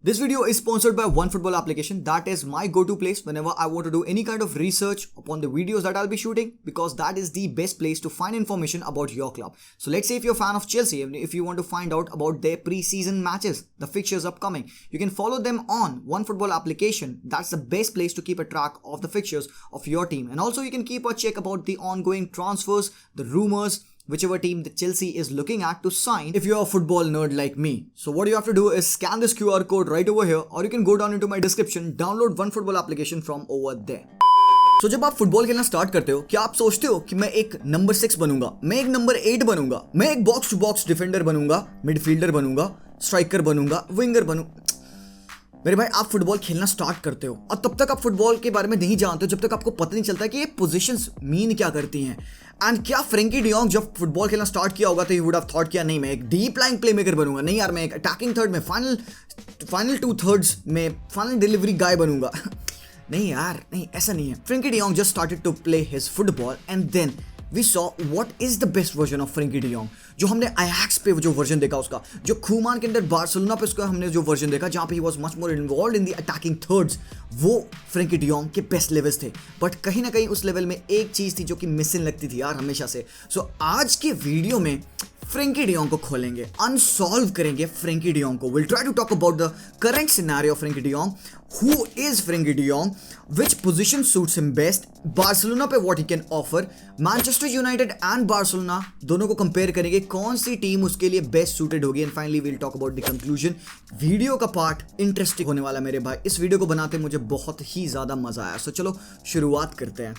This video is sponsored by OneFootball application. That is my go-to place whenever I want to do any kind of research upon the videos that I'll be shooting, because that is the best place to find information about your club. So let's say if you're a fan of Chelsea, if you want to find out about their pre-season matches, the fixtures upcoming, you can follow them on OneFootball application. That's the best place to keep a track of the fixtures of your team. And also you can keep a check about the ongoing transfers, the rumors, whichever team the Chelsea is looking at to sign if you're a football nerd like me. So what you have to do is scan this QR code right over here, or you can go down into my description, download OneFootball application from over there. So जब आप football खेलना start करते हो, क्या आप सोचते हो कि मैं एक नंबर 6 बनूंगा, मैं एक नंबर 8 बनूंगा, मैं एक बॉक्स टू बॉक्स डिफेंडर बनूंगा, मिडफील्डर बनूंगा, स्ट्राइकर बनूंगा, विंगर बनूंगा? मेरे भाई, आप फुटबॉल खेलना स्टार्ट करते हो और तब तक आप फुटबॉल के बारे में नहीं जानते हो जब तक आपको पता नहीं चलता कि ये पोजीशंस मीन क्या करती हैं। एंड क्या फ्रेंकी डियोंग जब फुटबॉल खेलना स्टार्ट किया होगा तो यू वुड हैव थॉट किया नहीं मैं एक डीप लाइन प्लेमेकर बनूंगा, नहीं यार मैं एक अटैकिंग थर्ड में फाइनल 2/3 में फाइनल डिलीवरी गाय बनूंगा। नहीं यार, नहीं, ऐसा नहीं है। Frenkie de Jong just started to play his football and then we saw what is the best version of Frenkie de Jong. जो हमने अयाक्स पे जो वर्जन देखा उसका, जो खूमान के अंदर बार्सिलोना पे उसका हमने जो वर्जन देखा जहाँ पे he was much more involve in the attacking thirds, वो फ्रेंकी डियोंग के बेस्ट लेवल्स थे। बट कहीं ना कहीं उस लेवल में एक चीज़ थी जो कि मिसिंग लगती थी यार हमेशा से। सो आज के वीडियो में फ्रेंकी डियोंग को खोलेंगे, अनसॉल्व करेंगे फ्रेंकी डियोंग को। Will try to talk about the current scenario of Frenkie de Jong, who is Frenkie de Jong, which position suits him best, Barcelona पे what he can offer, Manchester United and Barcelona दोनों को compare करेंगे, कौन सी team उसके लिए best suited होगी, and finally will talk about the conclusion. Video का पार्ट इंटरेस्टिंग होने वाला मेरे भाई। इस वीडियो को बनाते मुझे बहुत ही ज्यादा मजा आया। सो चलो शुरुआत करते हैं।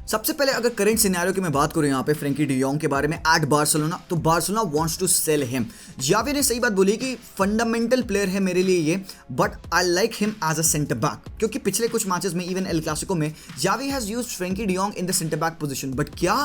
सबसे पहले अगर करंट सिनेरियो की मैं बात करूं यहाँ पे फ्रेंकी डियोंग के बारे में एट बार्सिलोना, तो Barcelona wants to sell him. Xavi ने सही बात बोली कि फंडामेंटल प्लेयर है मेरे लिए ये, but I like him as a centre back, क्योंकि पिछले कुछ मैचेस में इवन एल क्लासिको में Xavi has used Frenkie de Jong in the centre back position. But क्या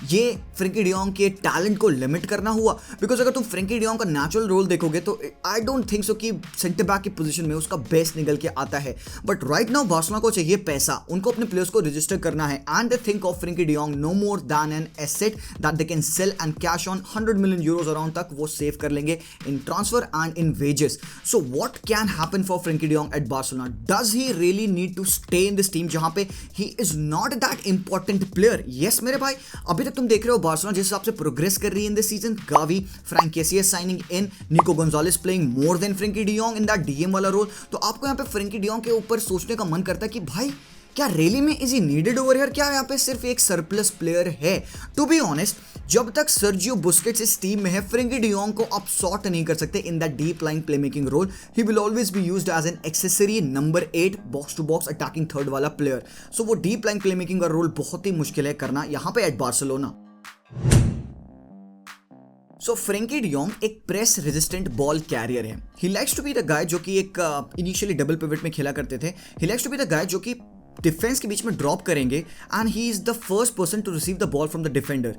ये फ्रेंकी डियोंग के टैलेंट को लिमिट करना हुआ? बिकॉज अगर तुम फ्रेंकी डियोंग का नेचुरल रोल देखोगे तो आई डोंट थिंक सो कि सेंटर बैक की पोजीशन में उसका बेस्ट निकल के आता है। बट राइट नाउ बार्सिलोना को चाहिए पैसा, उनको अपने प्लेयर्स को रजिस्टर करना है, and they think of Frenkie de Jong no more than an asset that they can sell and cash on 100 million euros around तक वो सेव कर लेंगे in transfer and in wages. So what can happen for Frenkie de Jong at Barcelona? Does he really need to stay in this team जहाँ पे he is not that important player? Yes मेरे भाई, अभी तक तुम देख रहे हो बार्सिलोना जिस हिसाब से प्रोग्रेस कर रही है in this season, Gavi, Franck Kessie's signing in, Nico Gonzalez playing more than Frenkie de Jong in that DM वाला रोल, तो आपको यहाँ पे फ्रेंकी de Jong के ऊपर सोचने का मन करता है कि भाई क्या रियली में is he needed over here? क्या यहाँ पे सिर्फ एक सरप्लस प्लेयर है? टू बी ऑनेस्ट, जब तक सर्जियो बुस्केट्स इस टीम में है, फ्रेंकी डियोंग को आप सॉर्ट नहीं कर सकते in that deep line playmaking role. He will always be used as an accessory number 8 box to box attacking third वाला प्लेयर। सो वो डीप लाइन प्लेमेकिंग का रोल बहुत ही मुश्किल है करना यहाँ पे at Barcelona. So Frenkie de Jong एक प्रेस रेजिस्टेंट बॉल कैरियर है। He likes to be the guy जो कि एक इनिशियली डबल पिवट में खेला करते थे। He likes to be the guy जो कि डिफेंस के बीच में ड्रॉप करेंगे and he is the first person to receive the ball from the defender.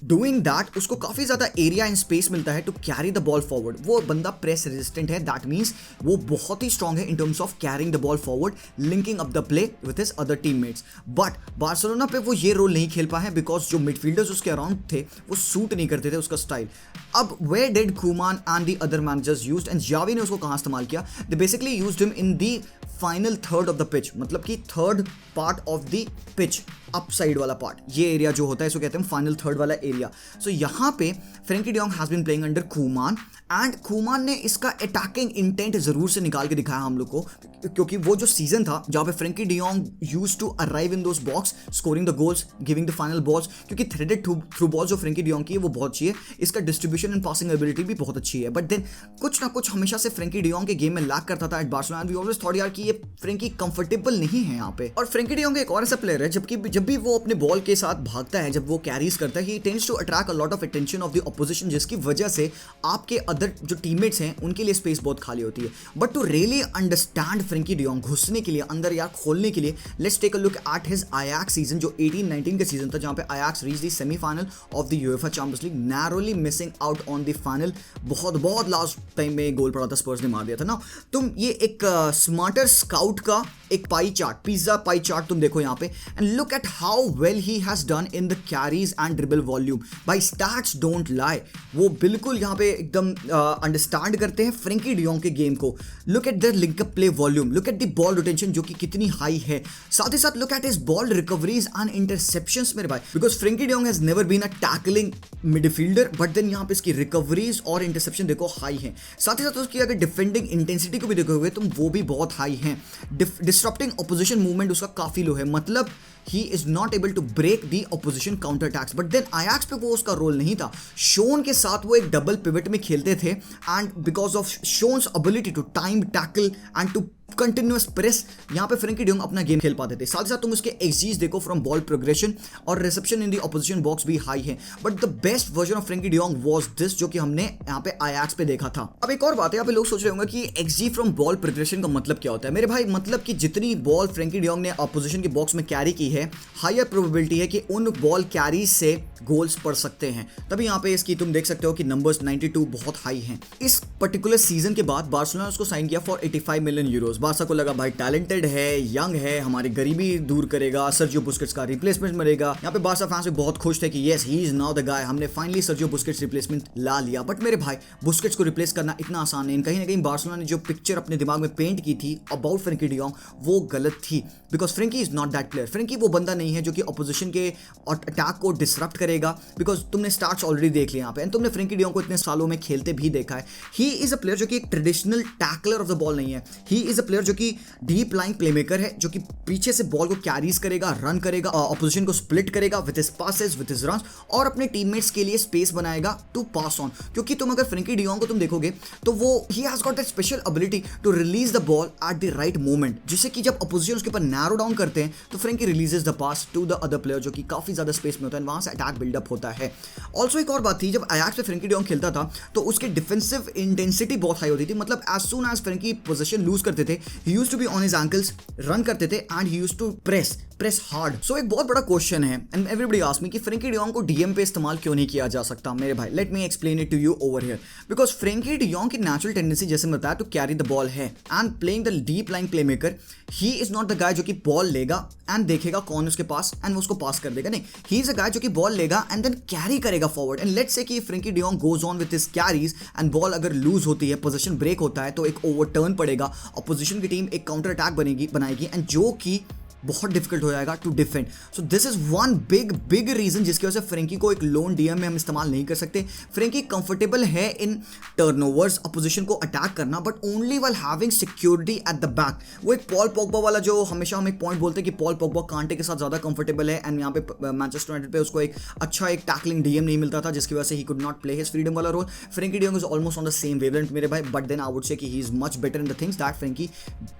Doing that उसको काफ़ी ज़्यादा एरिया एंड स्पेस मिलता है to carry the ball forward. वो बंदा प्रेस रेजिस्टेंट है, दैट मीन्स वो बहुत ही स्ट्रॉन्ग है in terms of carrying the ball forward, linking up the play with his other teammates. But Barcelona पे वो ये रोल नहीं खेल पाए हैं बिकॉज जो मिडफील्डर्स उसके अराउंड थे वो सूट नहीं करते थे उसका स्टाइल। अब where did Koeman and the other managers used, एंड जावी ने उसको कहाँ इस्तेमाल किया? They basically used him in the final third of the pitch, मतलब कि third part of the pitch, up side वाला पार्ट, ये एरिया जो होता है इसको कहते हैं फाइनल थर्ड वाला एरिया। सो यहाँ पे Frenkie de Jong has been playing under Koeman, and Koeman ने इसका अटैकिंग इंटेंट जरूर से निकाल के दिखाया हम लोग को, क्योंकि वो जो सीजन था जहाँ पे Frenkie de Jong used to arrive in those box, scoring the goals, giving the final balls, क्योंकि थ्रेडेड थ्रू बॉल्स जो फ्रेंकी डियोंग की है वो बहुत अच्छी है, इसका डिस्ट्रीब्यूशन एंड पासिंग एबिलिटी भी बहुत अच्छी है। बट देन कुछ ना कुछ हमेशा से फ्रेंकी डियोंग के गेम में लैक करता था at Barcelona, and we always thought यार कि ये फ्रेंकी कंफर्टेबल नहीं है यहाँ पे। और फ्रेंकी डियोंग एक और ऐसा प्लेयर है जब भी वो अपने बॉल के साथ भागता है, जब वो कैरीज करता है, he tends to attract a lot of attention of the opposition, जिसकी वजह से आपके अदर जो टीममेट्स हैं उनके लिए स्पेस बहुत खाली होती है। But to really understand Frenkie de Jong, घुसने के लिए अंदर या खोलने के लिए, let's take a look at his Ajax season जो 18-19 का सीजन था, जहां पे Ajax reach the semifinal of the UEFA Champions League, narrowly missing out on the final. बहुत लास्ट टाइम में गोल पड़ा था, स्पर्स ने मार दिया था ना। तुम ये एक स्मार्टर स्काउट का एक pie chart, pizza pie chart तुम देखो यहाँ पे, and look at how well he has done in the carries and dribble volume. भाई स्टैट्स डोंट लाई, वो बिल्कुल यहाँ पे एकदम अंडरस्टैंड करते हैं फ्रेंकी डियोंग के गेम को, look at the linkup play volume, look at the ball rotation जो कि कितनी हाई है, साथ ही साथ look at his ball recoveries and interceptions मेरे भाई, because Frenkie de Jong has never been a tackling midfielder, but then यहाँ पे इसकी रिकवरीज और इंटरसेप्शन देखो हाई है। साथ ही साथ उसकी अगर डिफेंडिंग इंटेंसिटी को भी देखोगे तो वो भी बहुत हाई है। डिस्टर्बिंग ऑपोजिशन मूवमेंट उसका काफी लो है, मतलब he is not able to break the opposition counter attacks, but then Ajax पे वो उसका रोल नहीं था। शोन के साथ वो एक डबल पिवट में खेलते थे, and because of Schone's ability to time tackle and to continuous press, यहाँ पे फ्रेंकी डियोंग अपना गेम खेल पाते थे। साथ ही साथ तुम उसके एक्सजीज देखो फ्रॉम बॉल प्रोग्रेशन और रिसेप्शन इन दी ऑपोजिशन बॉक्स भी हाई है, but the best version of Frenkie de Jong was this जो कि हमने यहाँ पे आयाक्स पे देखा था। अब एक और बात है, यहाँ पे लोग सोच रहे होंगे कि एक्सजी फ्रॉम बॉल प्रोग्रेशन का मतलब क्या होता है। मेरे भाई मतलब कि जितनी बॉल फ्रेंकी डियोंग ने ऑपोजिशन के बॉक्स में कैरी की है, हायर प्रोबेबिलिटी है कि उन बॉल कैरीज से गोल्स पड़ सकते हैं। तभी यहाँ पे इसकी तुम देख सकते हो कि नंबर्स 92 बहुत हाई हैं। इस पर्टिकुलर सीजन के बाद बार्सिलोना ने उसको साइन किया फॉर 85 मिलियन यूरोस। बार्सा को लगा भाई टैलेंटेड है, यंग है, हमारी गरीबी दूर करेगा, सर्जियो बुस्केट्स का रिप्लेसमेंट मिलेगा। यहाँ पे बार्सा फैंस भी बहुत खुश थे कि yes he is now the guy, हमने फाइनली सर्जियो बुस्केट्स रिप्लेसमेंट ला लिया। बट मेरे भाई बुस्केट्स को रिप्लेस करना इतना आसान नहीं। कहीं ना कहीं बार्सिलोना ने जो पिक्चर अपने दिमाग में पेंट की थी अबाउट फ्रेंकी डियोंग वो गलत थी, because Frenkie is not that player. Frenkie वो बंदा नहीं है जो कि ऑपोजिशन के अटैक को डिसरप्ट करेगा, बिकॉज तुमने स्टार्ट्स ऑलरेडी देख लिया यहाँ पे, एंड तुमने फ्रेंकी डियोंग को इतने सालों में खेलते भी देखा है। ही इज अ प्लेयर जो कि एक ट्रेडिशनल टैकलर ऑफ द बॉल नहीं है। ही इज अ प्लेयर जो कि डीप लाइन प्लेमेकर है, जो कि पीछे से बॉल को कैरीज करेगा, रन करेगा, ऑपोजिशन को स्प्लिट करेगा with his passes, with his runs, और अपने टीममेट्स के लिए स्पेस बनाएगा टू पास ऑन। क्योंकि तुम अगर फ्रेंकी डियोंग को तुम देखोगे तो वो he has got that special ability to release the ball at the right moment, जिससे कि जब ऑपोजिशन उसके ऊपर नैरो डाउन करते हैं तो Frenkie releases the pass to the other player, जो कि काफी ज्यादा स्पेस में होता है, वहां से अटैक बिल्डअप होता है। ऑल्सो एक और बात थी, जब अयाक्स पे फ्रेंकी डियोंग खेलता था तो उसके डिफेंसिव इंटेंसिटी बहुत हाई होती थी, मतलब as soon as Frenkie position lose करते थे, he used to be on his ankles, run करते थे, and he used to press hard. So एक बहुत बड़ा क्वेश्चन है, एंड एवरीबॉडी आस्क मी कि फ्रेंकी डियोंग को डीएम पे इस्तेमाल क्यों नहीं किया जा सकता। मेरे भाई let me explain it to you over here, because Frenkie de Jong की नेचुरल टेंडेंसी जैसे मैं बताया टू कैरी द बॉल है, and playing the deep line playmaker, he is not the guy जो कि बॉल लेगा एंड देखेगा कौन उसके पास एंड वो उसको पास कर देगा। नहीं, ही इज अ गाय जो कि बॉल लेगा एंड देन कैरी करेगा फॉरवर्ड, एंड लेट्स से कि Frenkie de Jong goes on with his carries and ball अगर लूज होती है, पोजीशन ब्रेक होता है, तो एक ओवरटर्न पड़ेगा, ऑपोजिशन की टीम एक काउंटर अटैक बनाएगी, एंड जो कि बहुत डिफिकल्ट हो जाएगा to defend. So this is one big reason जिसकी वजह से फ्रेंकी को एक लोन डीएम में हम इस्तेमाल नहीं कर सकते। फ्रेंकी कंफर्टेबल है इन टर्नओवर्स, अपोजिशन को अटैक करना, but only while having security at the back. वो एक पॉल पोग्बा वाला जो हमेशा हम एक पॉइंट बोलते हैं कि पॉल पोग्बा कांटे के साथ ज्यादा कंफर्टेबल है, एंड यहाँ पे मैनचेस्टर यूनाइटेड पे उसको एक अच्छा एक टैकलिंग डीएम नहीं मिलता था, जिसकी वजह से he could not play his freedom वाला role. Frenkie de Jong is almost on the same wavelength मेरे भाई, but then I would say कि he is much better in the things that Frenkie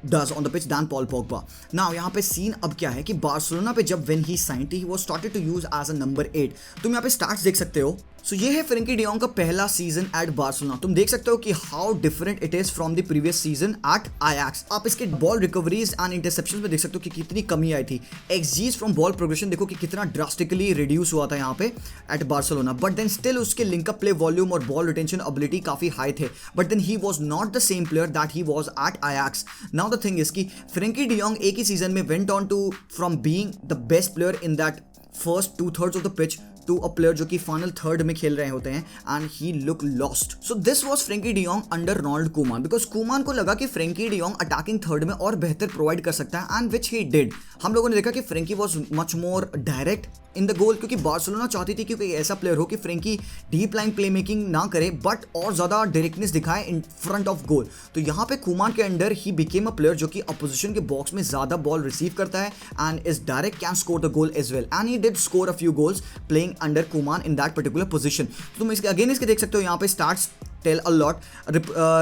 does on the pitch than Paul Pogba. Now यहाँ पे scene अब क्या है कि Barcelona पे जब when he signed he was started to use as a number 8। तुम यहाँ पे स्टार्ट्स देख सकते हो। सो ये है फ्रेंकी डियोंग का पहला सीजन एट बार्सिलोना। तुम देख सकते हो कि how different it is from the previous season at Ajax. आप इसके बॉल रिकवरीज एंड इंटरसेप्शंस में देख सकते हो कि कितनी कमी आई थी। एक्सजीज फ्रॉम बॉल प्रोग्रेशन देखो कि कितना ड्रास्टिकली रिड्यूस हुआ था यहाँ पे at Barcelona, but then still उसके लिंकअप प्ले वॉल्यूम और बॉल रिटेंशन एबिलिटी काफी हाई थे, but then he was not the same player that he was at Ajax. Now the thing is कि Frenkie de Jong एक ही सीजन में went on to from being the best player in that first 2/3 of the pitch to a player जो कि final third में खेल रहे होते हैं, and he look lost. So this was Frenkie de Jong under Ronald Koeman, because Koeman को लगा कि फ्रेंकी डियोंग अटैकिंग थर्ड में और बेहतर प्रोवाइड कर सकता है, एंड विच ही डिड। हम लोगों ने देखा कि Frenkie was much more direct in the goal, क्योंकि बार्सिलोना चाहती थी कि कोई ऐसा प्लेयर हो कि Frenkie deep line play making ना करे, बट और ज्यादा डायरेक्टनेस दिखाए इन फ्रंट ऑफ गोल। तो यहाँ पे कुमान के under he became a player जो कि अपोजिशन के बॉक्स में ज्यादा बॉल रिसीव करता है and is direct, can score the goal as well, and he did score a few goals playing under Koeman in that particular position. तुम इसके again इसके देख सकते हो यहाँ पे starts tell a lot.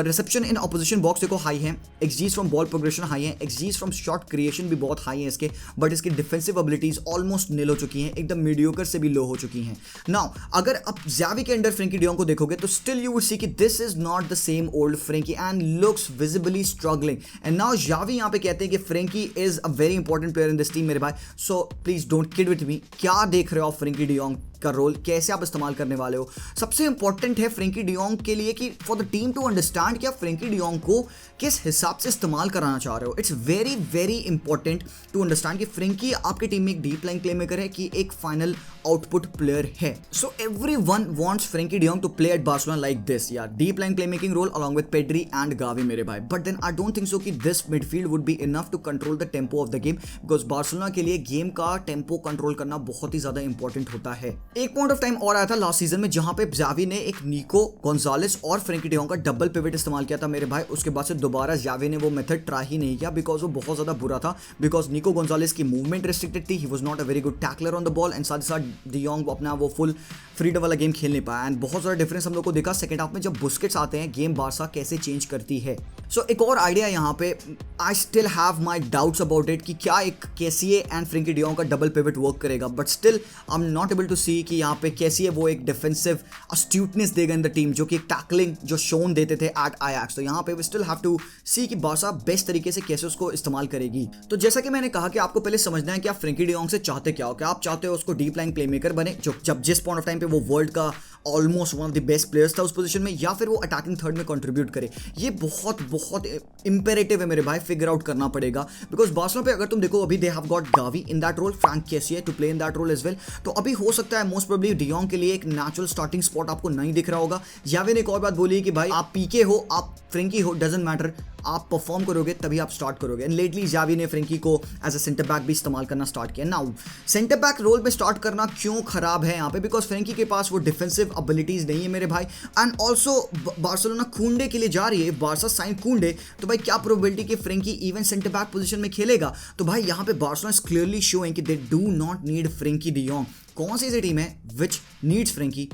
Reception in opposition box देखो high है, xGs from ball progression high है, एक्सजीज फ्रॉम शॉट क्रिएशन भी बहुत हाई है इसके, बट इसकी डिफेंसिव एबिलिटीज ऑलमोस्ट नील हो चुकी हैं, एकदम मीडियोकर से भी लो हो चुकी हैं। नाउ अगर आप ज़ावी के अंडर फ्रेंकी डियोंग को देखोगे तो स्टिल यू वुड सी कि this is not the same old Frenkie and looks visibly struggling, and now Xavi यहाँ पे कहते हैं कि Frenkie is a very important player in this team मेरे भाई। So please don't kid with me, क्या देख रहे हो आप फ्रेंकी डियोंग का रोल कैसे आप इस्तेमाल करने वाले हो। सबसे इंपॉर्टेंट है फ्रेंकी डियोंग के लिए कि for the team to understand कि आप फ्रेंकी डियोंग को किस हिसाब से इस्तेमाल कराना चाह रहे हो। It's very very important to understand कि फ्रेंकी आपकी टीम में एक डीप लाइन प्ले मेकर है कि एक फाइनल आउटपुट प्लेयर है। So everyone wants Frenkie de Jong to play at Barcelona like this, यार, deep line play making role along with Pedri and Gavi मेरे भाई। But then I don't think so कि this midfield would be enough to control the tempo of the game, because Barcelona के लिए game का tempo control करना बहुत ही ज्यादा important होता है। एक पॉइंट ऑफ टाइम और आया था लास्ट सीजन में जहां पे जावी ने एक निको गोंजालेस और फ्रेंकी डियोंग का डबल पिवट इस्तेमाल किया था मेरे भाई। उसके बाद से दोबारा जावी ने वो मेथड ट्राई ही नहीं किया, बिकॉज वो बहुत ज्यादा बुरा था, बिकॉज निको गोंजालेस की मूवमेंट रिस्ट्रिक्टेड थी, he was not a very good tackler on the ball, and साथ ही साथ डियोंग अपना वो फुल फ्रीडम वाला गेम खेल नहीं पाया। एंड बहुत सारा डिफरेंस हम लोग को देखा सेकंड हाफ में जब बुस्केट्स आते हैं, गेम बारसा कैसे चेंज करती है। सो एक और आइडिया यहाँ पे, I still have my doubts about it कि क्या एक केसीए एंड फ्रेंकी डियोंग का डबल पिवट वर्क करेगा, but still I am not able to see कि यहाँ पे केसीए वो एक डिफेंसिव अस्ट्यूटनेस देगा इन द टीम, जो कि एक टैकलिंग जो शोन देते थे एट आयाक्स। तो यहाँ पे we still have to see कि बारसा बेस्ट तरीके से कैसे उसको इस्तेमाल करेगी। तो जैसा कि मैंने कहा कि आपको पहले समझना है कि आप फ्रेंकी डियोंग से चाहते क्या हो, क्या आप चाहते हो उसको डीप लाइन प्लेमेकर बने, जो जब जिस पॉइंट ऑफ टाइम पे वो वर्ल्ड का almost one of the best players था उस पोजीशन में, या फिर वो अटैकिंग थर्ड में कंट्रीब्यूट करे। ये बहुत बहुत इंपेरेटिव है मेरे भाई, फिगर आउट करना पड़ेगा, बिकॉज बार्सिलोना पे अगर तुम देखो अभी they have got Gavi in that role, Franck Kessie to play in that role as well. तो अभी हो सकता है मोस्ट प्रोबेबली डियोंग के लिए एक नेचुरल स्टार्टिंग स्पॉट आपको नहीं दिख रहा होगा। यावे ने एक और बात बोली है कि भाई आप पीके हो, आप फ्रेंकी हो, डजंट मैटर, आप परफॉर्म करोगे तभी आप स्टार्ट करोगे। एंड लेटली जावी ने फ्रेंकी को एज अ सेंटर बैक भी इस्तेमाल करना स्टार्ट किया। नाउ सेंटर बैक रोल में स्टार्ट करना क्यों खराब है यहाँ पे, बिकॉज फ्रेंकी के पास वो डिफेंसिव एबिलिटीज नहीं है मेरे भाई। एंड ऑल्सो बार्सिलोना कुंडे के लिए जा रही है, बार्सा साइन कुंडे, तो भाई क्या प्रोबेबिलिटी कि Frenkie even centre back position में खेलेगा। तो भाई यहाँ पे बार्सिलोना इज क्लियरली शोइंग कि they do not need Frenkie de Jong. कौन सी ऐसी टीम है विच नीड्स फ्रेंकी,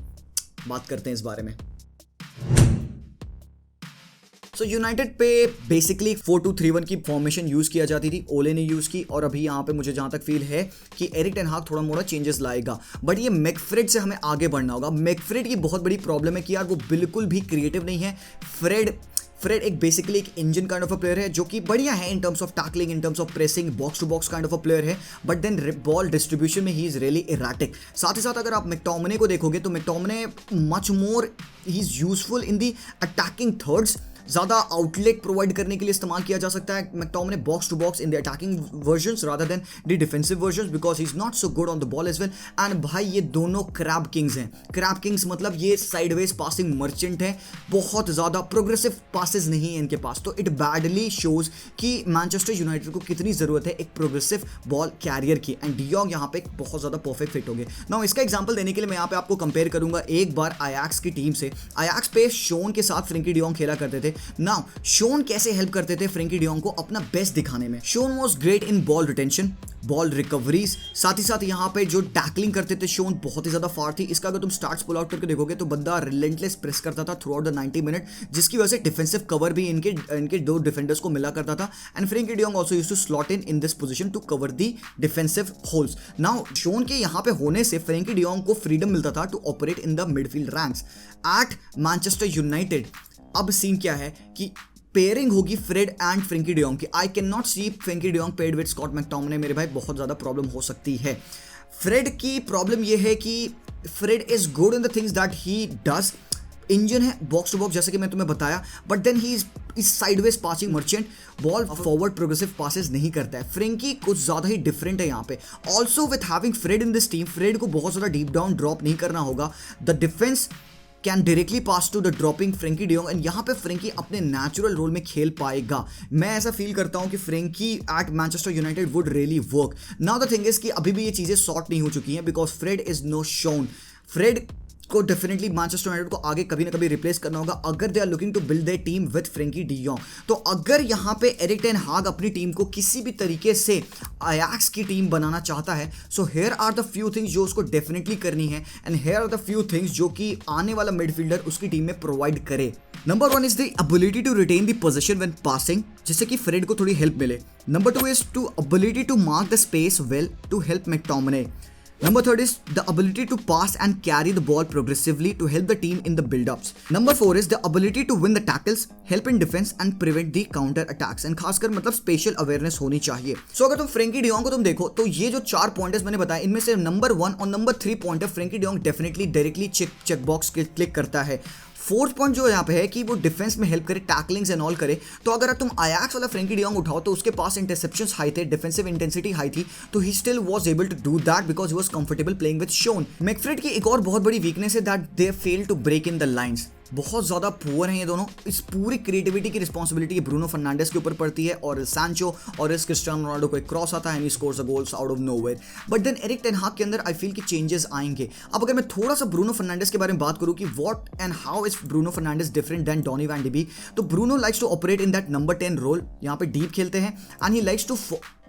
बात करते हैं इस बारे में। सो यूनाइटेड पे बेसिकली 4-2-3-1 की फॉर्मेशन यूज किया जाती थी, ओले ने यूज की, और अभी यहाँ पे मुझे जहां तक फील है कि एरिक टेन हाग थोड़ा मोड़ा चेंजेस लाएगा, बट ये मैकफ्रेड से हमें आगे बढ़ना होगा। मैकफ्रेड की बहुत बड़ी प्रॉब्लम है कि यार वो बिल्कुल भी क्रिएटिव नहीं है। फ्रेड एक बेसिकली एक engine kind of a player है, जो कि बढ़िया है in terms of tackling, in terms of pressing, box to box kind of a player है, बट देन बॉल डिस्ट्रीब्यूशन में ही इज रियली इराटिक। साथ ही साथ अगर आप मैकटोमिने को देखोगे तो McTominay much more he is useful in the attacking thirds, ज़्यादा आउटलेट प्रोवाइड करने के लिए इस्तेमाल किया जा सकता है McTominay box to box in the attacking versions rather than the defensive versions, because he is not so good on the ball as well. And भाई ये दोनों क्रैब किंग्स हैं। क्रैब किंग्स मतलब ये साइडवेज पासिंग मर्चेंट है, बहुत ज़्यादा progressive passes नहीं है इनके पास। तो इट बैडली शोज कि मैनचेस्टर यूनाइटेड को कितनी ज़रूरत है एक प्रोग्रेसिव बॉल कैरियर की, एंड डियोंग यहाँ पे बहुत ज़्यादा परफेक्ट फिट होंगे। नाउ इसका एग्जाम्पल देने के लिए मैं यहाँ पे आपको कंपेयर करूंगा एक बार आयाक्स की टीम से। आयाक्स पे शोन के साथ फ्रेंकी डियोंग खेला करते थे। नाउ शोन कैसे हेल्प करते थे फ्रेंकी डियोंग को अपना बेस्ट दिखाने में। Shown was great in ball retention, ball recoveries, साथ ही साथ यहाँ पे जो टैकलिंग करते थे शोन बहुत ही ज्यादा फार थी। इसका अगर तुम स्टार्ट्स पुल आउट करके देखोगे तो बंदा रिलेंटलेस प्रेस करता था थ्रू आउट द 90 मिनट, जिसकी वजह से डिफेंसिव कवर भी इनके दो डिफेंडर्स को मिला करता था। And Frenkie de Jong also used to slot in this position to cover the defensive holes. Now Schone के यहाँ पे होने से फ्रेंकी डियोंग को फ्रीडम मिलता था to operate in the midfield ranks at Manchester United. अब सीन क्या है कि पेयरिंग होगी फ्रेड एंड फ्रेंकी डियोंग की। I can not see Frenkie de Jong paired with Scott McTominay मेरे भाई, बहुत ज़्यादा प्रॉब्लम हो सकती है। फ्रेड की प्रॉब्लम ये है कि Fred is good in the things that he does, engine है बॉक्स टू बॉक्स जैसे कि मैं तुम्हें बताया, but then he is sideways passing merchant, ball forward progressive passes नहीं करता है। फ्रेंकी कुछ ज़्यादा ही डिफरेंट है यहाँ पे। Also with having Fred in this team, Fred को बहुत ज़्यादा डीप डाउन ड्रॉप नहीं करना होगा। The defence can directly pass to the dropping Frenkie de Jong, and यहाँ पे फ्रेंकी अपने नेचुरल रोल में खेल पाएगा। मैं ऐसा फील करता हूँ कि Frenkie at Manchester United would really work. Now the thing is कि अभी भी ये चीज़ें सॉर्ट नहीं हो चुकी हैं, because Fred is no Schone. Fred को डेफिनेटली मैनचेस्टर यूनाइटेड को आगे कभी ना कभी रिप्लेस करना होगा अगर they are looking to build their team with Frenkie de Jong. तो अगर यहाँ पे एरिक टेन हाग अपनी टीम को किसी भी तरीके से आयाक्स की टीम बनाना चाहता है, so here are the few things जो उसको डेफिनेटली करनी है, and here are the few things जो कि आने वाला मिडफील्डर उसकी टीम में प्रोवाइड करे। Number 1 is the ability to retain the position when passing, जिससे कि फ्रेड को थोड़ी हेल्प मिले। Number 2 is to ability to mark the space well to help McTominay. Number third is the ability to pass and carry the ball progressively to help the team in the build-ups. Number four is the ability to win the tackles, help in defense and prevent the counter attacks. And खासकर मतलब special awareness होनी चाहिए. So अगर तुम Frenkie de Jong को तुम देखो तो ये जो 4 पॉइंटर्स मैंने बताए इनमें से नंबर 1 और number 3 pointer Frenkie de Jong definitely directly check box click करता है. फोर्थ पॉइंट जो यहाँ पे है कि वो डिफेंस में हेल्प करे, टैकलिंग्स एंड ऑल करे. तो अगर तुम आयाक्स वाला फ्रेंकी डियोंग उठाओ तो उसके पास इंटरसेप्शंस हाई थे, डिफेंसिव इंटेंसिटी हाई थी, तो he still was able to do that because he was comfortable playing with Schone. McFred की एक और बहुत बड़ी वीकनेस है that they fail to break in the lines. बहुत ज़्यादा पुअर हैं ये दोनों. इस पूरी क्रिएटिविटी की रिस्पॉन्सिबिलिटी ब्रूनो फर्नांडिस के ऊपर पड़ती है और सांचो और इस क्रिस्टियानो रोनाल्डो को एक क्रॉस आता है and he scores the goals out of nowhere. But then Erik ten Hag के अंदर आई फील कि चेंजेस आएंगे. अब अगर मैं थोड़ा सा ब्रूनो फर्नांडिस के बारे में बात करूं कि what and how is Bruno Fernandes different than Donny van de Beek, तो Bruno likes to operate in that number 10 role. यहाँ पे डीप खेलते हैं and he likes to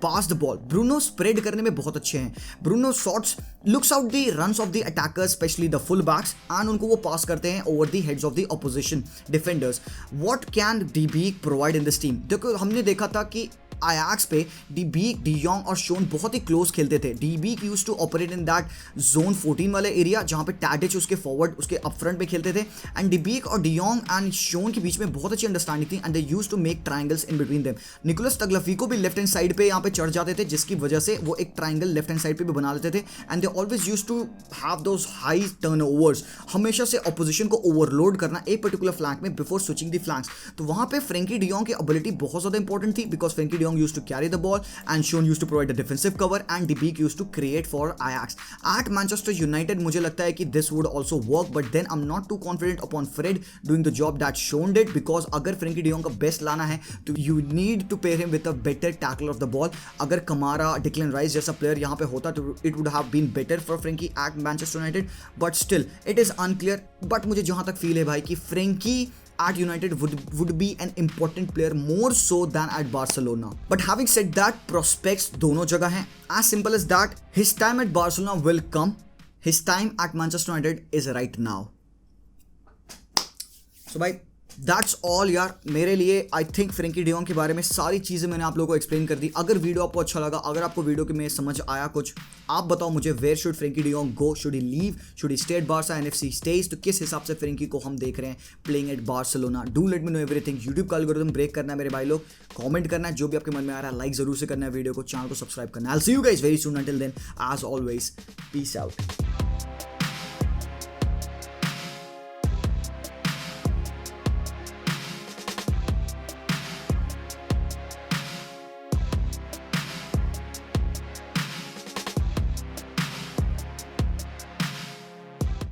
pass the ball. Bruno spread करने में बहुत अच्छे हैं. Bruno shots looks out the runs of the attackers specially the full backs and उनको वो पास करते हैं over the heads of the opposition defenders. What can de Beek provide in this team? देखो हमने देखा था कि आयाक्स पे डी बीक, डी योंग और शोन बहुत ही क्लोज खेलते थे. De Beek used to operate in that zone 14 वाले एरिया जहां पे टैडिच उसके फॉरवर्ड उसके अप फ्रंट पे खेलते थे एंड डी बीक और डी योंग एंड शोन के बीच में बहुत अच्छी अंडरस्टैंडिंग थी and they used to make triangles in between them. Nicolas Tagliafico भी लेफ्ट हैंड साइड पे यहाँ पे चढ़ जाते थे जिसकी वजह से वो एक ट्रायंगल लेफ्ट हैंड साइड पे भी बना लेते थे and they always used to have those high turnovers. हमेशा से ऑपोजिशन को ओवरलोड करना एक पर्टिकुलर फ्लैंक में बिफोर स्विचिंग द फ्लैंक्स. तो वहां पे फ्रेंकी डियोंग की एबिलिटी बहुत ज्यादा इंपॉर्टेंट थी because Frenkie de Jong used to carry the ball and Sean used to provide the defensive cover and De Beek used to create for Ajax. At Manchester United मुझे लगता है कि this would also work but then I'm not too confident upon Fred doing the job that Sean did because अगर Frenkie de Jong का best लाना है तो you need to pair him with a better tackler of the ball. अगर कमारा, डिक्लन rice जैसा player यहाँ पे होता तो it would have been better for Frenkie at Manchester United but still it is unclear. But मुझे जहाँ तक फील है भाई कि Frenkie at United would be an important player more so than at Barcelona. But having said that, prospects दोनों जगह हैं. As simple as that, his time at Barcelona will come. His time at Manchester United is right now. So भाई that's all यार मेरे लिए. I think Frankie de Jong के बारे में सारी चीज़ें मैंने आप लोगों को एक्सप्लेन कर दी. अगर वीडियो आपको अच्छा लगा, अगर आपको वीडियो के में समझ आया कुछ, आप बताओ मुझे where should Frenkie de Jong go, should he leave, should he stay at Barca and FC stage. तो किस हिसाब से फ्रेंकी को हम देख रहे हैं playing at Barcelona. Do let me know everything. YouTube का एल्गोरिथम ब्रेक करना है मेरे भाई लोग, कमेंट करना है जो भी आपके मन में आ रहा है, लाइक जरूर से करना है वीडियो को, चैनल को सब्सक्राइब करना है. I will see you guys very soon. Until then as always peace out.